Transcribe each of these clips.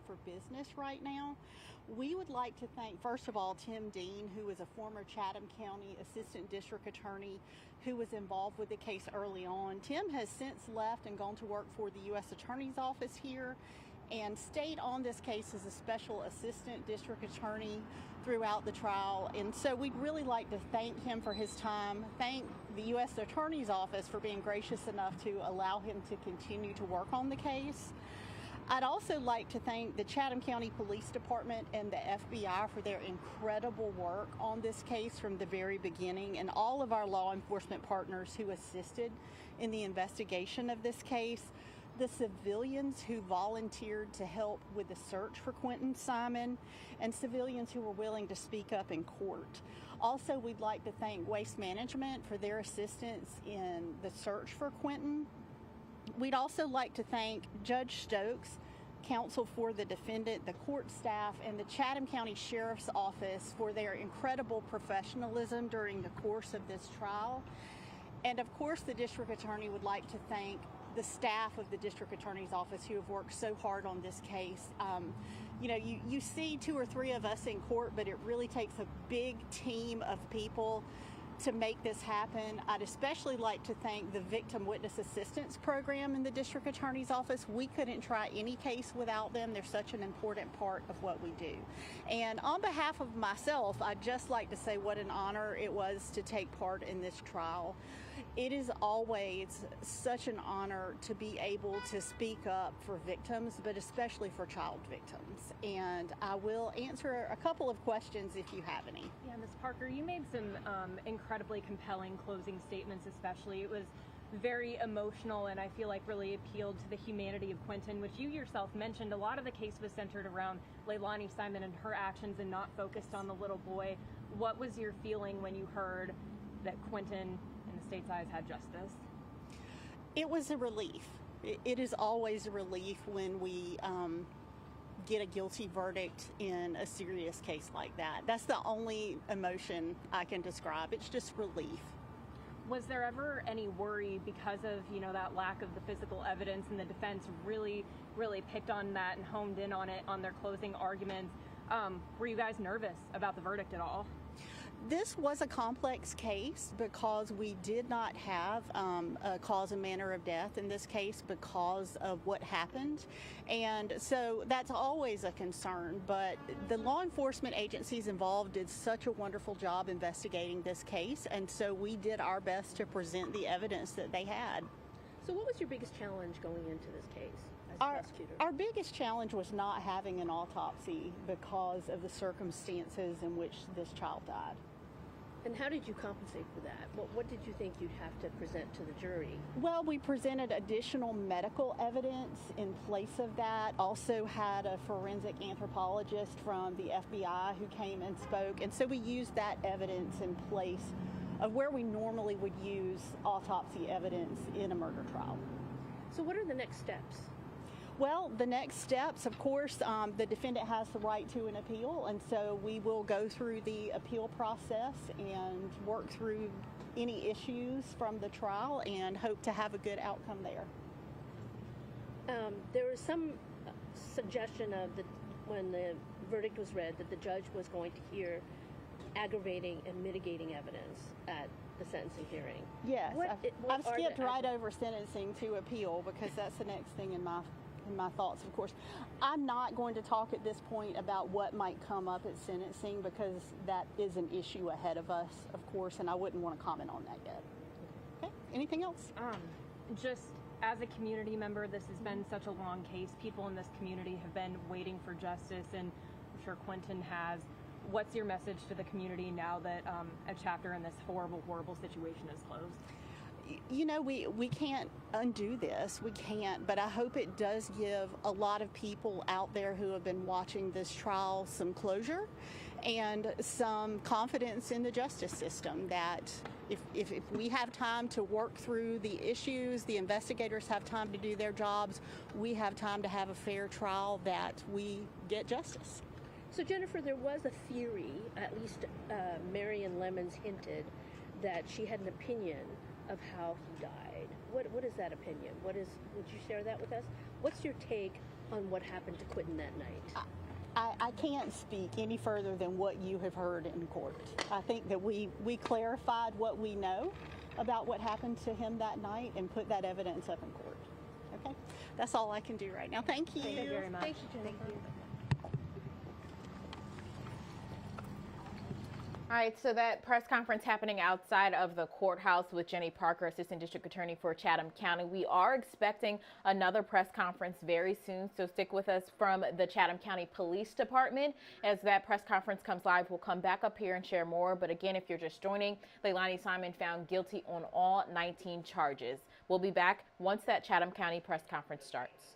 for business right now. We would like to thank, first of all, Tim Dean, who is a former Chatham County Assistant District Attorney who was involved with the case early on. Tim has since left and gone to work for the U.S. Attorney's Office here and stayed on this case as a special assistant district attorney throughout the trial. And so we'd really like to thank him for his time, thank the U.S. Attorney's Office for being gracious enough to allow him to continue to work on the case. I'd also like to thank the Chatham County Police Department and the FBI for their incredible work on this case from the very beginning, and all of our law enforcement partners who assisted in the investigation of this case, the civilians who volunteered to help with the search for Quentin Simon, and civilians who were willing to speak up in court. Also, we'd like to thank Waste Management for their assistance in the search for Quentin. We'd also like to thank Judge Stokes, counsel for the defendant, the court staff, and the Chatham County Sheriff's Office for their incredible professionalism during the course of this trial. And of course, the district attorney would like to thank the staff of the district attorney's office who have worked so hard on this case. You see 2 or 3 of us in court, but it really takes a big team of people to make this happen. I'd especially like to thank the Victim Witness Assistance Program in the District Attorney's Office. We couldn't try any case without them. They're such an important part of what we do. And on behalf of myself, I'd just like to say what an honor it was to take part in this trial. It is always such an honor to be able to speak up for victims, but especially for child victims. And I will answer a couple of questions if you have any. Yeah, Ms. Parker, you made some incredibly compelling closing statements, especially. It was very emotional and I feel like really appealed to the humanity of Quentin, which you yourself mentioned. A lot of the case was centered around Leilani Simon and her actions and not focused on the little boy. What was your feeling when you heard that Quentin, in the state's eyes, had justice? It was a relief. It is always a relief when we get a guilty verdict in a serious case like that. That's the only emotion I can describe. It's just relief. Was there ever any worry because of, that lack of the physical evidence, and the defense really picked on that and honed in on it on their closing arguments? Were you guys nervous about the verdict at all? This was a complex case because we did not have a cause and manner of death in this case because of what happened. And so that's always a concern. But the law enforcement agencies involved did such a wonderful job investigating this case. And so we did our best to present the evidence that they had. So what was your biggest challenge going into this case as a prosecutor? Our biggest challenge was not having an autopsy because of the circumstances in which this child died. And how did you compensate for that? What did you think you'd have to present to the jury? Well, we presented additional medical evidence in place of that. Also had a forensic anthropologist from the FBI who came and spoke. And so we used that evidence in place of where we normally would use autopsy evidence in a murder trial. So what are the next steps? Well, the next steps, of course, the defendant has the right to an appeal, and so we will go through the appeal process and work through any issues from the trial and hope to have a good outcome there. There was some suggestion of when the verdict was read that the judge was going to hear aggravating and mitigating evidence at the sentencing hearing. Yes, I've skipped right over sentencing to appeal because that's the next thing in my thoughts, of course. I'm not going to talk at this point about what might come up at sentencing because that is an issue ahead of us, of course, and I wouldn't want to comment on that yet. Okay, anything else? Just as a community member, this has been such a long case. People in this community have been waiting for justice, and I'm sure Quentin has. What's your message to the community now that a chapter in this horrible, horrible situation is closed? We can't undo this. We can't, but I hope it does give a lot of people out there who have been watching this trial some closure and some confidence in the justice system that if we have time to work through the issues, the investigators have time to do their jobs, we have time to have a fair trial, that we get justice. So Jennifer, there was a theory, at least Marion Lemons hinted, that she had an opinion of how he died. What is that opinion? Would you share that with us? What's your take on what happened to Quentin that night? I can't speak any further than what you have heard in court. I think that we clarified what we know about what happened to him that night and put that evidence up in court. Okay? That's all I can do right now. Thank you. Thank you very much. Thank you, Jennifer. Thank you. All right, so that press conference happening outside of the courthouse with Jenny Parker, Assistant District Attorney for Chatham County. We are expecting another press conference very soon, so stick with us from the Chatham County Police Department. As that press conference comes live, we'll come back up here and share more. But again, if you're just joining, Leilani Simon found guilty on all 19 charges. We'll be back once that Chatham County press conference starts.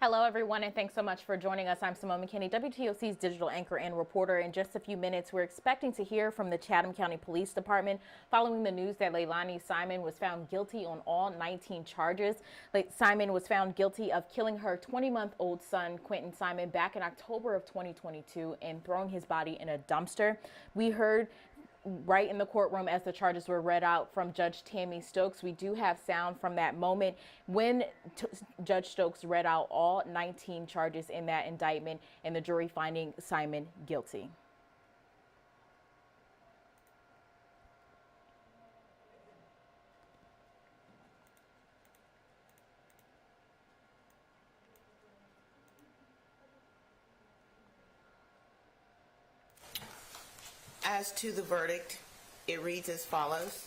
Hello, everyone, and thanks so much for joining us. I'm Simone McKinney, WTOC's digital anchor and reporter. In just a few minutes, we're expecting to hear from the Chatham County Police Department following the news that Leilani Simon was found guilty on all 19 charges. Simon was found guilty of killing her 20-month-old son, Quentin Simon, back in October of 2022 and throwing his body in a dumpster. We heard right in the courtroom as the charges were read out from Judge Tammy Stokes. We do have sound from that moment when Judge Stokes read out all 19 charges in that indictment and the jury finding Simon guilty. As to the verdict, it reads as follows.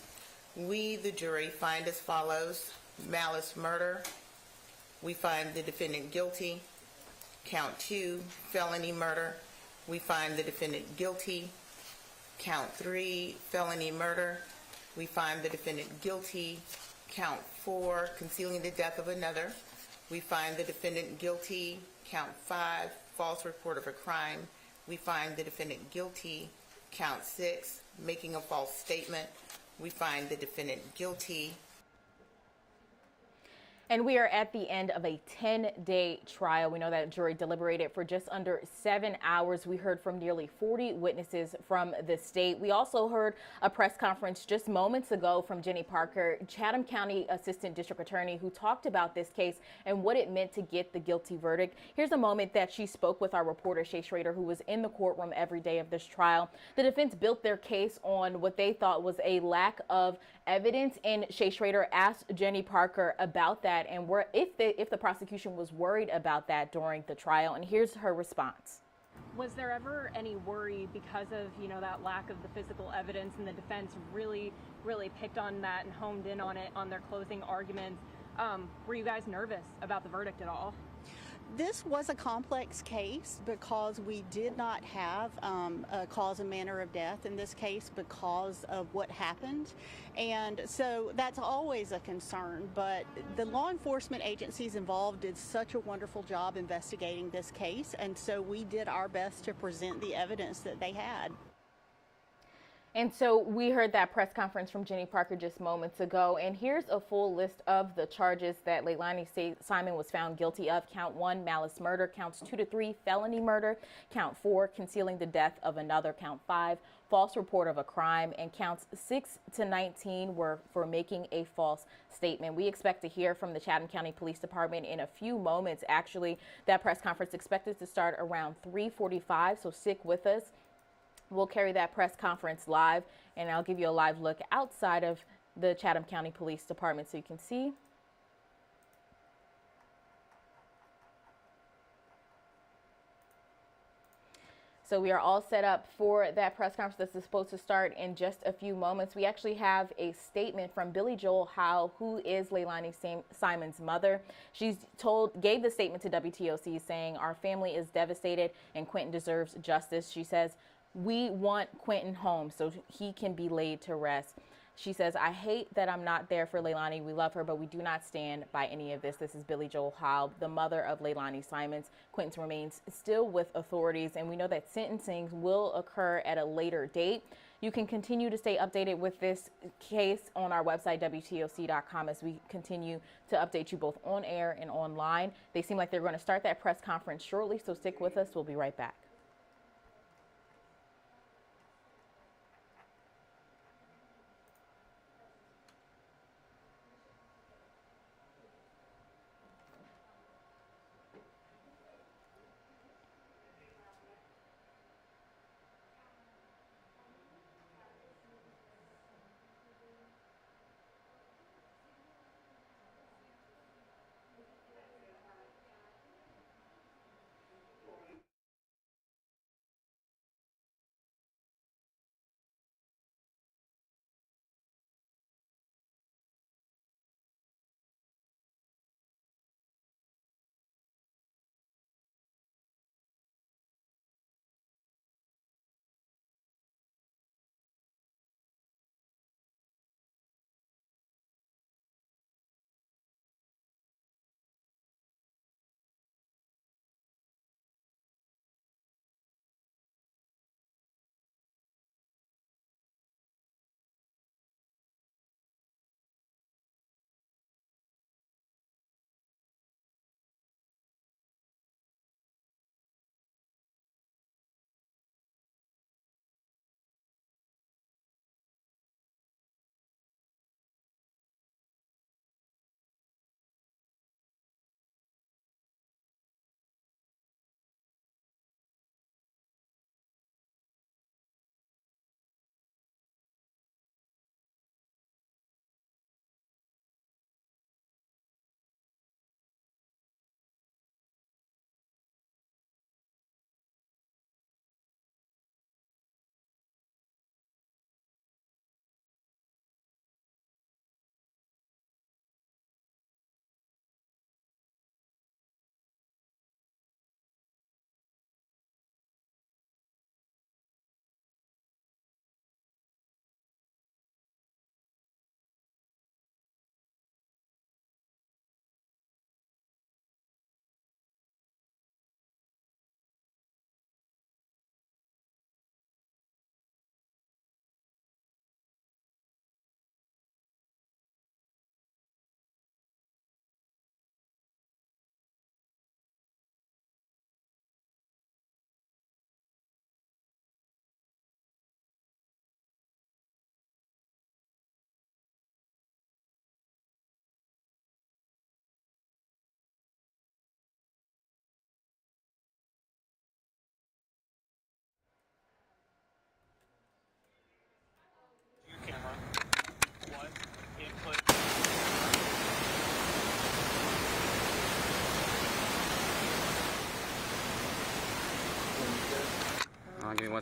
We, the jury, find as follows: malice murder. We find the defendant guilty. Count 2, felony murder. We find the defendant guilty. Count 3, felony murder. We find the defendant guilty. Count 4, concealing the death of another. We find the defendant guilty. Count 5, false report of a crime. We find the defendant guilty. Count 6, making a false statement. We find the defendant guilty. And we are at the end of a 10-day trial. We know that jury deliberated for just under 7 hours. We heard from nearly 40 witnesses from the state. We also heard a press conference just moments ago from Jenny Parker, Chatham County Assistant District Attorney, who talked about this case and what it meant to get the guilty verdict. Here's a moment that she spoke with our reporter, Shay Schrader, who was in the courtroom every day of this trial. The defense built their case on what they thought was a lack of evidence, and Shay Schrader asked Jenny Parker about that and if the prosecution was worried about that during the trial. And here's her response. Was there ever any worry because of, that lack of the physical evidence, and the defense really picked on that and honed in on it on their closing arguments? Were you guys nervous about the verdict at all? This was a complex case because we did not have a cause and manner of death in this case because of what happened. And so that's always a concern. But the law enforcement agencies involved did such a wonderful job investigating this case. And so we did our best to present the evidence that they had. And so we heard that press conference from Jenny Parker just moments ago. And here's a full list of the charges that Leilani Simon was found guilty of. Count 1, malice murder. Counts 2 to 3, felony murder. Count 4, concealing the death of another. Count 5, false report of a crime. And counts 6 to 19 were for making a false statement. We expect to hear from the Chatham County Police Department in a few moments. Actually, that press conference expected to start around 3:45, so stick with us. We'll carry that press conference live, and I'll give you a live look outside of the Chatham County Police Department so you can see. So we are all set up for that press conference that's supposed to start in just a few moments. We actually have a statement from Billy Joel Howe, who is Leilani Simon's mother. She gave the statement to WTOC saying, "Our family is devastated and Quentin deserves justice." She says, "We want Quentin home so he can be laid to rest." She says, "I hate that I'm not there for Leilani. We love her, but we do not stand by any of this." This is Billy Joel Howe, the mother of Leilani Simons. Quentin remains still with authorities, and we know that sentencing will occur at a later date. You can continue to stay updated with this case on our website, WTOC.com, as we continue to update you both on air and online. They seem like they're going to start that press conference shortly, so stick with us. We'll be right back.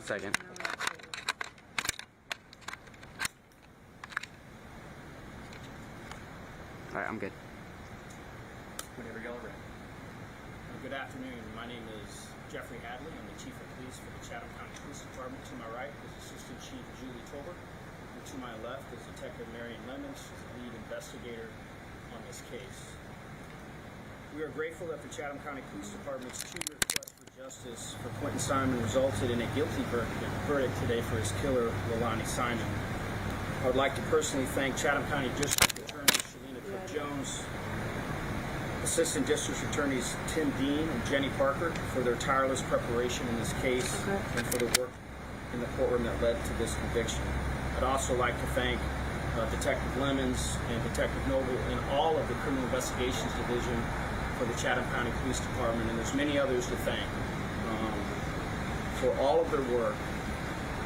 Second. All right, I'm good. Whenever y'all are ready. Good afternoon. My name is Jeffrey Hadley. I'm the Chief of Police for the Chatham County Police Department. To my right is Assistant Chief Julie Tolbert. And to my left is Detective Marion Lemons, she's the lead investigator on this case. We are grateful that the Chatham County Police Department's two-year quest for justice for Quentin Simon resulted in a guilty verdict today for his killer, Leilani Simon. I would like to personally thank Chatham County District Attorney Shalina Cook-Jones, Assistant District Attorneys Tim Dean and Jenny Parker for their tireless preparation in this case and for the work in the courtroom that led to this conviction. I'd also like to thank Detective Lemons and Detective Noble and all of the Criminal Investigations Division for the Chatham County Police Department, and there's many others to thank for all of their work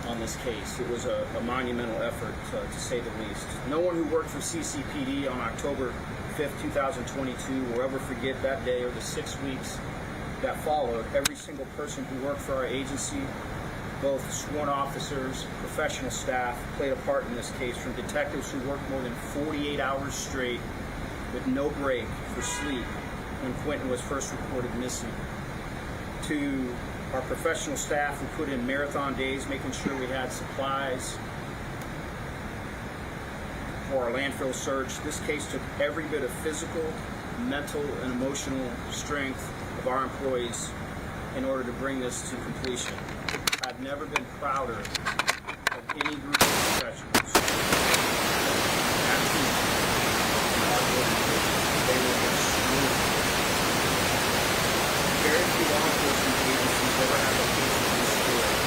on this case. It was a monumental effort, to say the least. No one who worked for CCPD on October 5th, 2022 will ever forget that day or the 6 weeks that followed. Every single person who worked for our agency, both sworn officers, professional staff, played a part in this case, from detectives who worked more than 48 hours straight with no break for sleep when Quentin was first reported missing, to our professional staff who put in marathon days making sure we had supplies for our landfill search. This case took every bit of physical, mental, and emotional strength of our employees in order to bring this to completion. I've never been prouder of any group of professionals. That team, our organization, they were extreme. Very few law enforcement agencies ever have a case of this scale.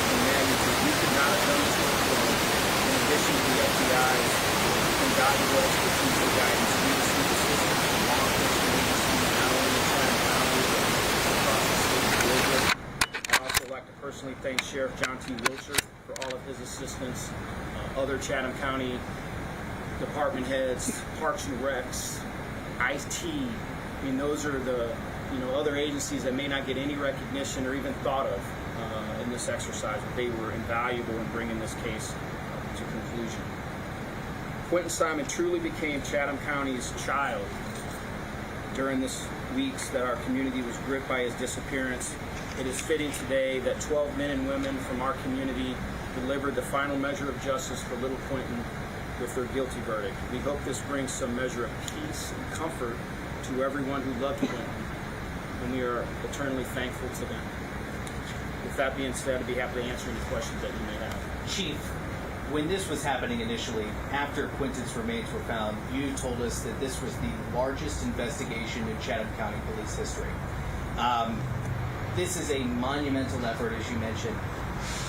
And magnitude, we could not have done this work alone. In addition to the FBI's invaluable expertise and guidance, we received assistance from law enforcement agencies not only in Chatham County but across the state of Georgia. I'd also like to personally thank Sheriff John T. Wiltshire for all of his assistance, other Chatham County department heads, Parks and Recs, IT. I mean, those are the other agencies that may not get any recognition or even thought of in this exercise, but they were invaluable in bringing this case to conclusion. Quentin Simon truly became Chatham County's child during this weeks that our community was gripped by his disappearance. It is fitting today that 12 men and women from our community delivered the final measure of justice for little Quentin with their guilty verdict. We hope this brings some measure of peace and comfort to everyone who loved Quentin, and we are eternally thankful to them. With that being said, I'd be happy to answer any questions that you may have. Chief, when this was happening initially, after Quentin's remains were found, you told us that this was the largest investigation in Chatham County police history. This is a monumental effort, as you mentioned.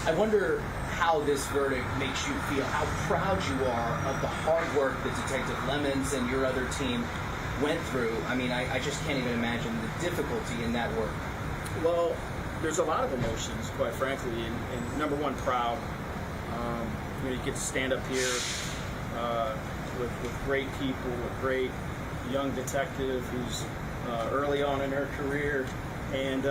I wonder how this verdict makes you feel, how proud you are of the hard work that Detective Lemons and your other team went through. I mean, I just can't even imagine the difficulty in that work. Well, there's a lot of emotions, quite frankly, and number one, proud. You get to stand up here with great people, a great young detective who's early on in her career, and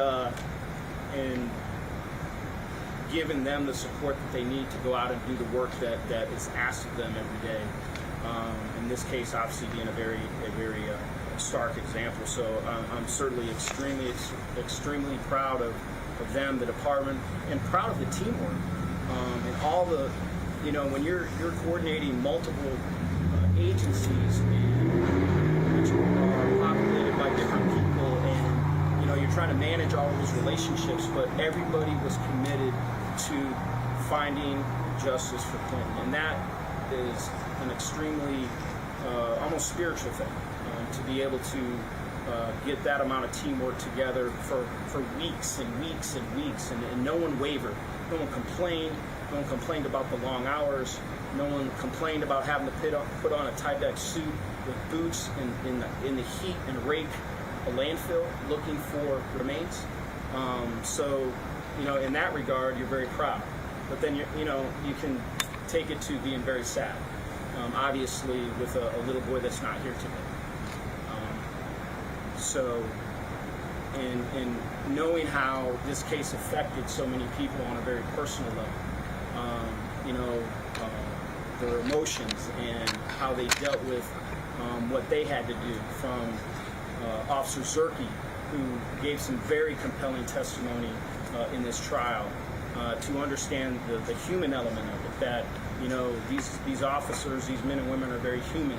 giving them the support that they need to go out and do the work that is asked of them every day. In this case, obviously being a very stark example. So I'm certainly extremely proud of them, the department, and proud of the teamwork and all the, when you're coordinating multiple agencies which are populated by different people, and you're trying to manage all of those relationships, but everybody was committed to finding justice for Quentin, and that is an extremely almost spiritual thing, to be able to get that amount of teamwork together for weeks and weeks and weeks, and no one wavered, no one complained. No one complained about the long hours. No one complained about having to put on a Tyvek suit with boots in the heat and rake a landfill looking for remains. So, in that regard, you're very proud. But then you can take it to being very sad. Obviously, with a little boy that's not here today. So, and knowing how this case affected so many people on a very personal level. Their emotions and how they dealt with what they had to do, from Officer Zerke, who gave some very compelling testimony in this trial, to understand the human element of it, that these officers, these men and women, are very human,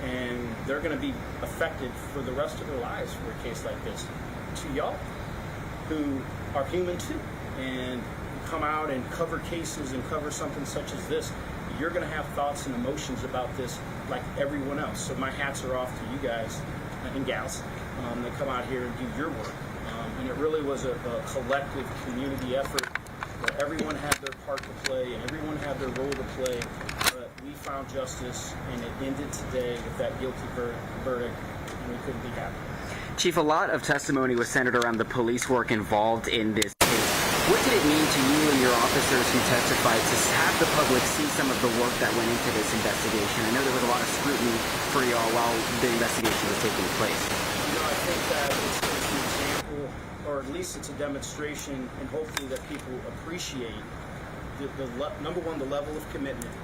and they're going to be affected for the rest of their lives for a case like this. To y'all, who are human too, and come out and cover cases and cover something such as this, you're going to have thoughts and emotions about this like everyone else. So my hats are off to you guys and gals that come out here and do your work. And it really was a collective community effort where everyone had their part to play and everyone had their role to play. But we found justice, and it ended today with that guilty verdict, and we couldn't be happier. Chief, a lot of testimony was centered around the police work involved in this case. What did it mean to you and your officers who testified to have the public see some of the work that went into this investigation? I know there was a lot of scrutiny for y'all while the investigation was taking place. I think that it's an example, or at least it's a demonstration, and hopefully that people appreciate number one, the level of commitment.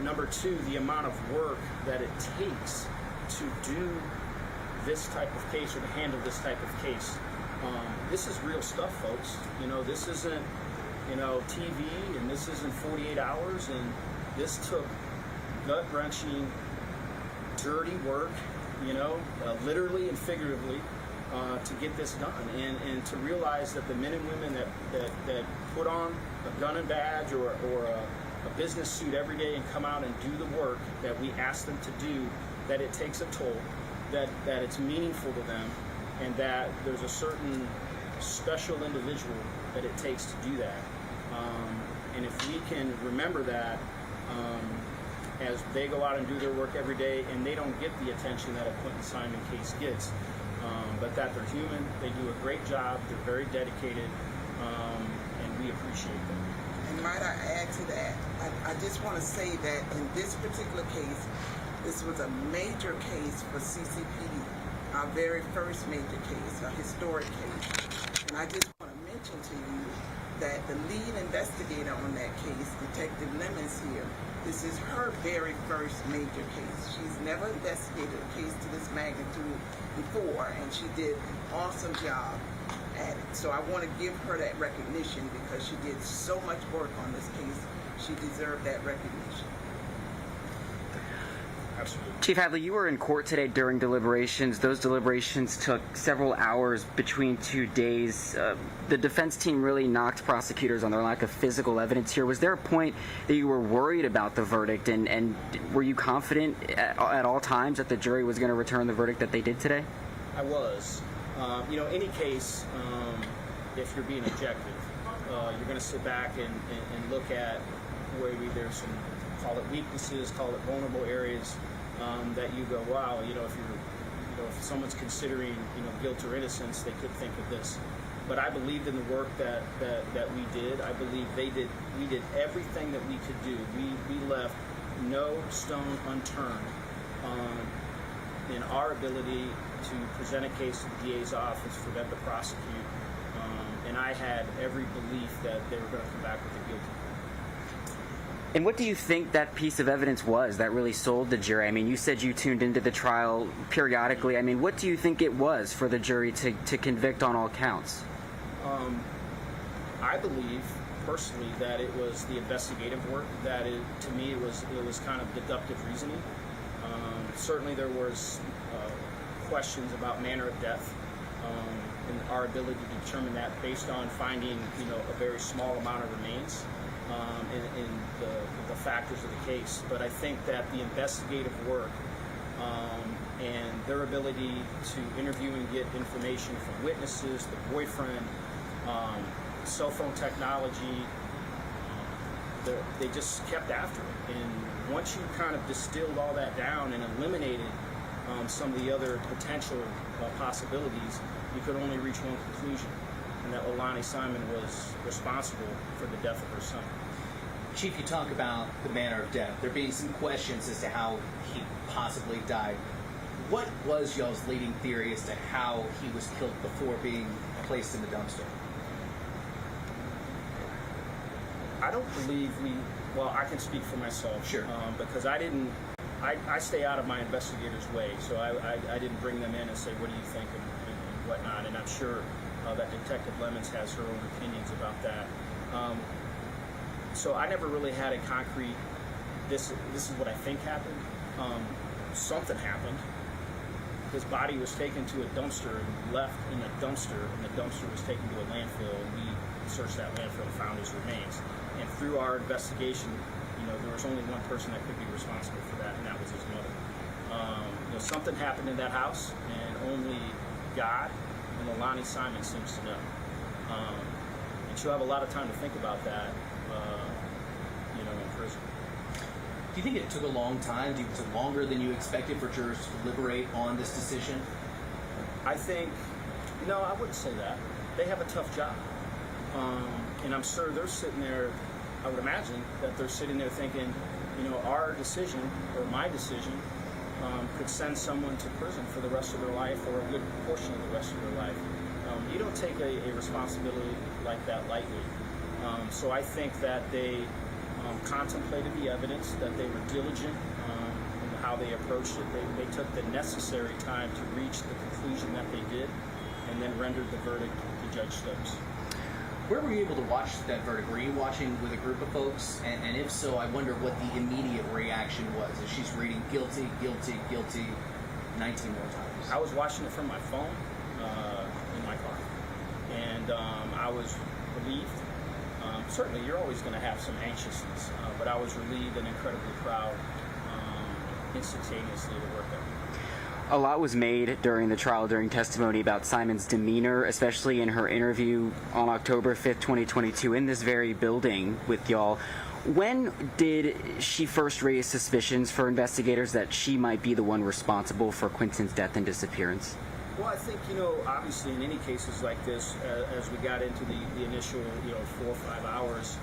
Number two, the amount of work that it takes to do this type of case, or to handle this type of case. This is real stuff, folks. This isn't, TV, and this isn't 48 hours, and this took gut-wrenching, dirty work, literally and figuratively, to get this done, and to realize that the men and women that put on a gun and badge or a business suit every day and come out and do the work that we ask them to do, that it takes a toll, that it's meaningful to them, and that there's a certain special individual that it takes to do that. And if we can remember that as they go out and do their work every day, and they don't get the attention that a Quentin Simon case gets, but that they're human, they do a great job, they're very dedicated, and we appreciate them. And might I add to that, I just want to say that in this particular case, this was a major case for CCPD, our very first major case, a historic case. And I just want to mention to you that the lead investigator on that case, Detective Lemons here, this is her very first major case. She's never investigated a case to this magnitude before, and she did an awesome job at it. So I want to give her that recognition because she did so much work on this case. She deserved that recognition. Absolutely. Chief Hadley, you were in court today during deliberations. Those deliberations took several hours between 2 days. The defense team really knocked prosecutors on their lack of physical evidence here. Was there a point that you were worried about the verdict, and were you confident at all times that the jury was going to return the verdict that they did today? I was. Any case, if you're being objective, you're going to sit back and look at where there's some, call it weaknesses, call it vulnerable areas, that you go, wow, if someone's considering, guilt or innocence, they could think of this. But I believed in the work that we did. I believe we did everything that we could do. We left no stone unturned in our ability to present a case to the DA's office for them to prosecute. And I had every belief that they were going to come back with a guilty plea. And what do you think that piece of evidence was that really sold the jury? I mean, you said you tuned into the trial periodically. I mean, what do you think it was for the jury to convict on all counts? I believe personally that it was the investigative work. That to me it was kind of deductive reasoning. Certainly there was questions about manner of death, and our ability to determine that based on finding a very small amount of remains. In the factors of the case, but I think that the investigative work and their ability to interview and get information from witnesses, the boyfriend, cell phone technology, they just kept after it. And once you kind of distilled all that down and eliminated some of the other potential possibilities, you could only reach one conclusion, and that Leilani Simon was responsible for the death of her son. Chief, you talk about the manner of death. There being some questions as to how he possibly died. What was y'all's leading theory as to how he was killed before being placed in the dumpster? I don't believe well, I can speak for myself. Sure. Because I stay out of my investigators' way, so I didn't bring them in and say, what do you think, and whatnot, and I'm sure that Detective Lemons has her own opinions about that. So I never really had a concrete, this is what I think happened. Something happened. His body was taken to a dumpster and left in a dumpster, and the dumpster was taken to a landfill, and we searched that landfill and found his remains. And through our investigation, there was only one person that could be responsible for that, and that was his mother. Something happened in that house, and only God and Leilani Simon seems to know. And she'll have a lot of time to think about that, in prison. Do you think it took a long time? Do you think it took longer than you expected for jurors to deliberate on this decision? I think, no, I wouldn't say that. They have a tough job. And I'm sure they're sitting there, I would imagine that they're sitting there thinking, our decision or my decision could send someone to prison for the rest of their life or a good portion of the rest of their life. You don't take a responsibility like that lightly. So I think that they contemplated the evidence, that they were diligent in how they approached it. They took the necessary time to reach the conclusion that they did, and then rendered the verdict to Judge Stokes. Where were you able to watch that verdict? Were you watching with a group of folks? And if so, I wonder what the immediate reaction was as she's reading guilty, guilty, guilty 19 more times. I was watching it from my phone in my car, and I was relieved. Certainly, you're always going to have some anxiousness, but I was relieved and incredibly proud instantaneously to work there. A lot was made during the trial, during testimony, about Simon's demeanor, especially in her interview on October 5th, 2022, in this very building with y'all. When did she first raise suspicions for investigators that she might be the one responsible for Quinton's death and disappearance? Well, I think, obviously in any cases like this, as we got into the initial, 4 or 5 hours,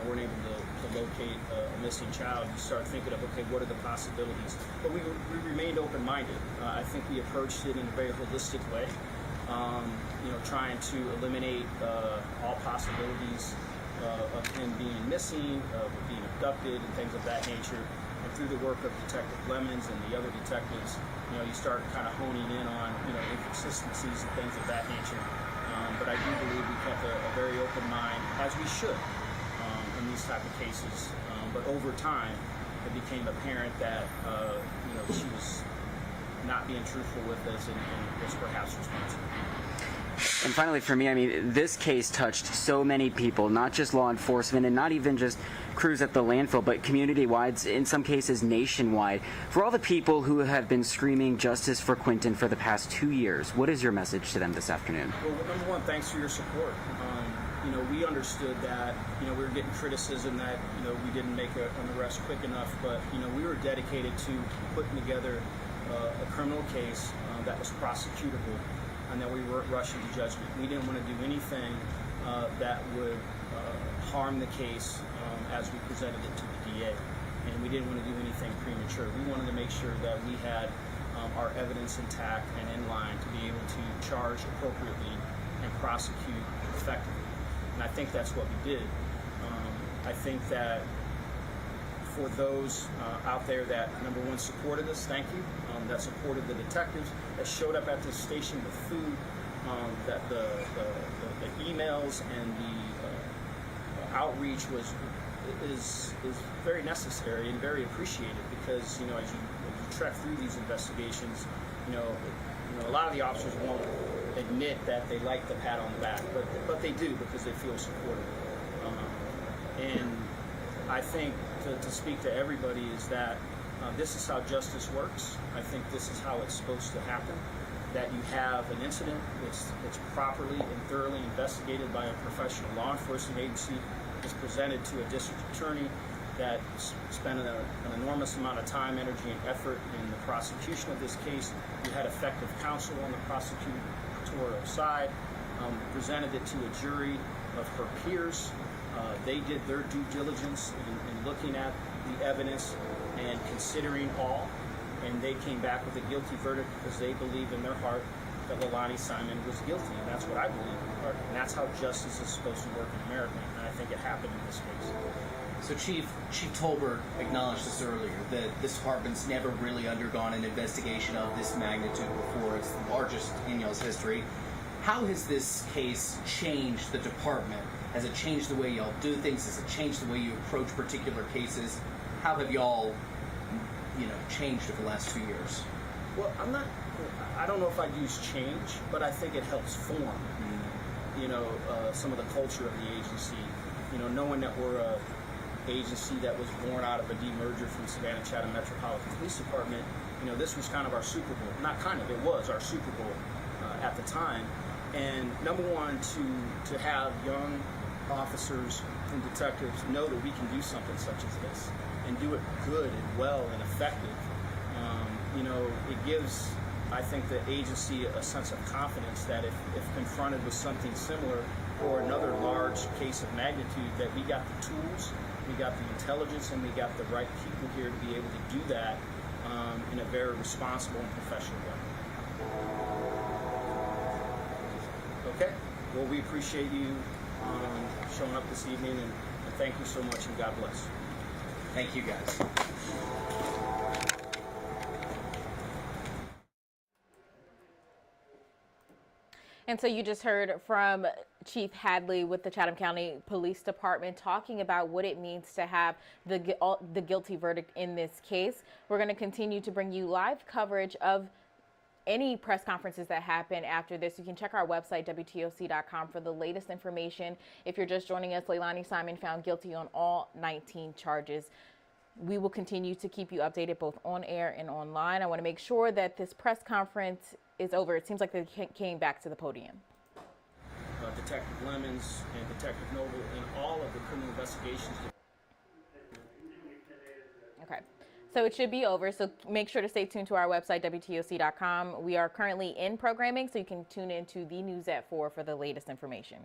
weren't able to locate a missing child, you start thinking of, okay, what are the possibilities? But we remained open-minded. I think we approached it in a very holistic way, trying to eliminate all possibilities of him being missing, of being abducted, and things of that nature. And through the work of Detective Lemons and the other detectives, you start kind of honing in on, inconsistencies and things of that nature. But I do believe we kept a very open mind, as we should, in these type of cases. But over time, it became apparent that, she was not being truthful with us and was perhaps responsible. And finally, for me, this case touched so many people, not just law enforcement and not even just crews at the landfill, but community-wide, in some cases nationwide. For all the people who have been screaming justice for Quinton for the past 2 years, what is your message to them this afternoon? Well, number one, thanks for your support. We understood that, we were getting criticism that, we didn't make an arrest quick enough, but, we were dedicated to putting together a criminal case that was prosecutable, and that we weren't rushing to judgment. We didn't want to do anything that would harm the case as we presented it to the DA, and we didn't want to do anything premature. We wanted to make sure that we had our evidence intact and in line to be able to charge appropriately and prosecute effectively. And I think that's what we did. I think that for those out there that, number one, supported us, thank you, that supported the detectives, that showed up at the station with food, that the emails and the outreach is very necessary and very appreciated, because, as you trek through these investigations, a lot of the officers won't admit that they like the pat on the back, but they do, because they feel supported. And I think to speak to everybody is that this is how justice works. I think this is how it's supposed to happen, that you have an incident that's properly and thoroughly investigated by a professional law enforcement agency, is presented to a district attorney that spent an enormous amount of time, energy, and effort in the prosecution of this case. You had effective counsel on the prosecutorial side, presented it to a jury of her peers. They did their due diligence in looking at the evidence and considering all, and they came back with a guilty verdict because they believed in their heart that Leilani Simon was guilty, and that's what I believe in my heart, and that's how justice is supposed to work in America, and I think it happened in this case. So Chief Tolbert acknowledged this earlier, that this department's never really undergone an investigation of this magnitude before. It's the largest in y'all's history. How has this case changed the department? Has it changed the way y'all do things? Has it changed the way you approach particular cases? How have y'all, changed over the last 2 years? Well, I don't know if I'd use change, but I think it helps form, some of the culture of the agency. Knowing that we're a agency that was born out of a demerger from Savannah Chatham Metropolitan Police Department, this was kind of our Super Bowl. Not kind of, it was our Super Bowl at the time. And number one, to have young officers and detectives know that we can do something such as this and do it good and well and effective. It gives, I think, the agency a sense of confidence that if confronted with something similar or another large case of magnitude, that we got the tools, we got the intelligence, and we got the right people here to be able to do that in a very responsible and professional way. Okay, well, we appreciate you showing up this evening, and thank you so much, and God bless. Thank you, guys. And so you just heard from Chief Hadley with the Chatham County Police Department talking about what it means to have the guilty verdict in this case. We're going to continue to bring you live coverage of any press conferences that happen after this. You can check our website, WTOC.com, for the latest information. If you're just joining us, Leilani Simon found guilty on all 19 charges. We will continue to keep you updated both on air and online. I want to make sure that this press conference is over. It seems like they came back to the podium. Detective Lemons and Detective Noble and all of the criminal investigations. Okay. So it should be over. So make sure to stay tuned to our website, WTOC.com. We are currently in programming, so you can tune into the news at 4 for the latest information.